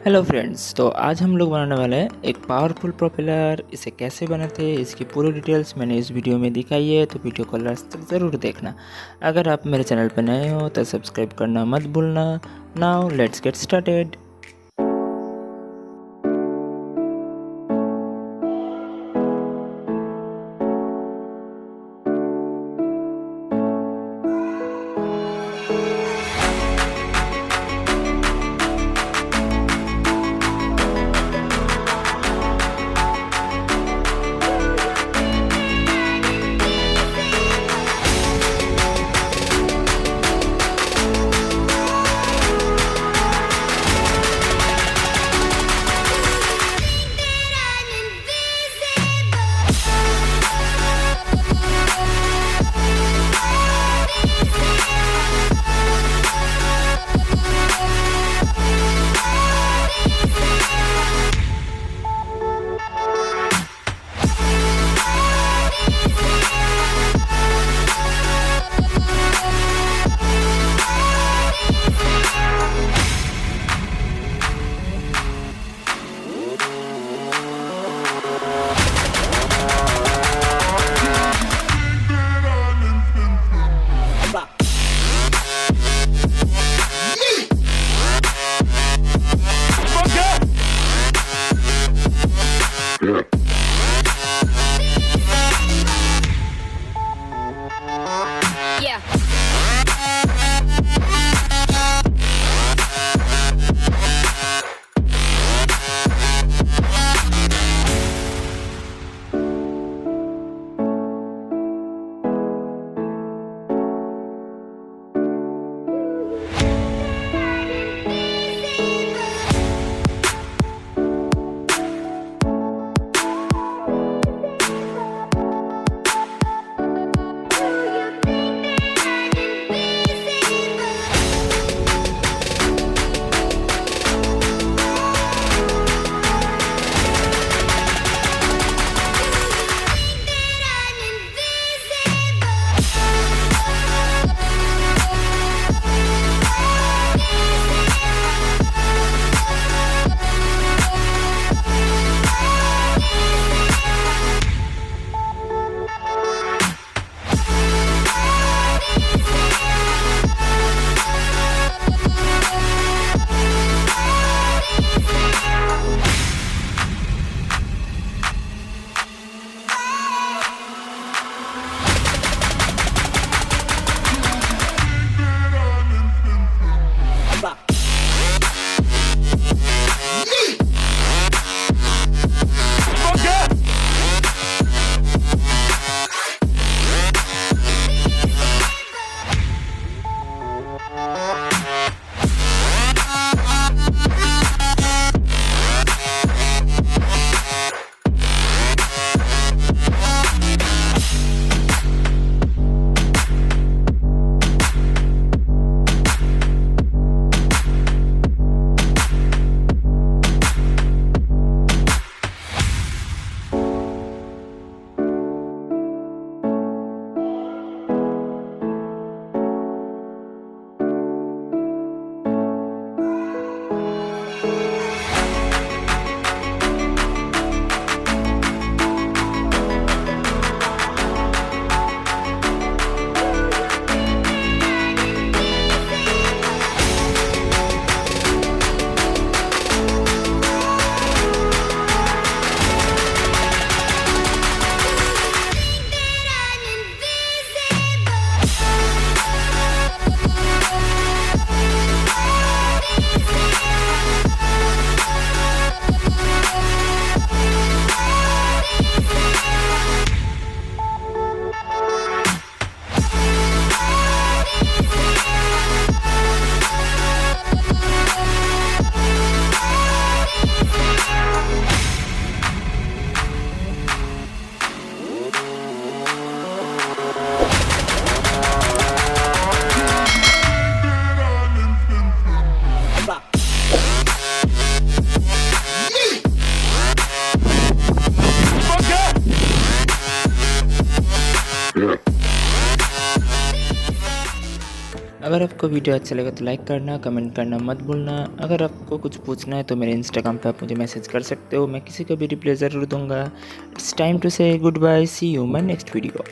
Hello friends, तो आज हम लोग बनाने वाले हैं एक पावरफुल प्रोपेलर। इसे कैसे बनाते हैं इसकी पूरी डिटेल्स मैंने इस वीडियो में दिखाई है, तो वीडियो को लास्ट तक ज़रूर देखना। अगर आप मेरे चैनल पर नए हो तो सब्सक्राइब करना मत भूलना। Now let's get started. अगर आपको वीडियो अच्छा लगे तो लाइक करना, कमेंट करना मत भूलना। अगर आपको कुछ पूछना है तो मेरे इंस्टाग्राम पे आप मुझे मैसेज कर सकते हो, मैं किसी का भी रिप्लाई ज़रूर दूंगा। It's time to say good bye, see you my next video.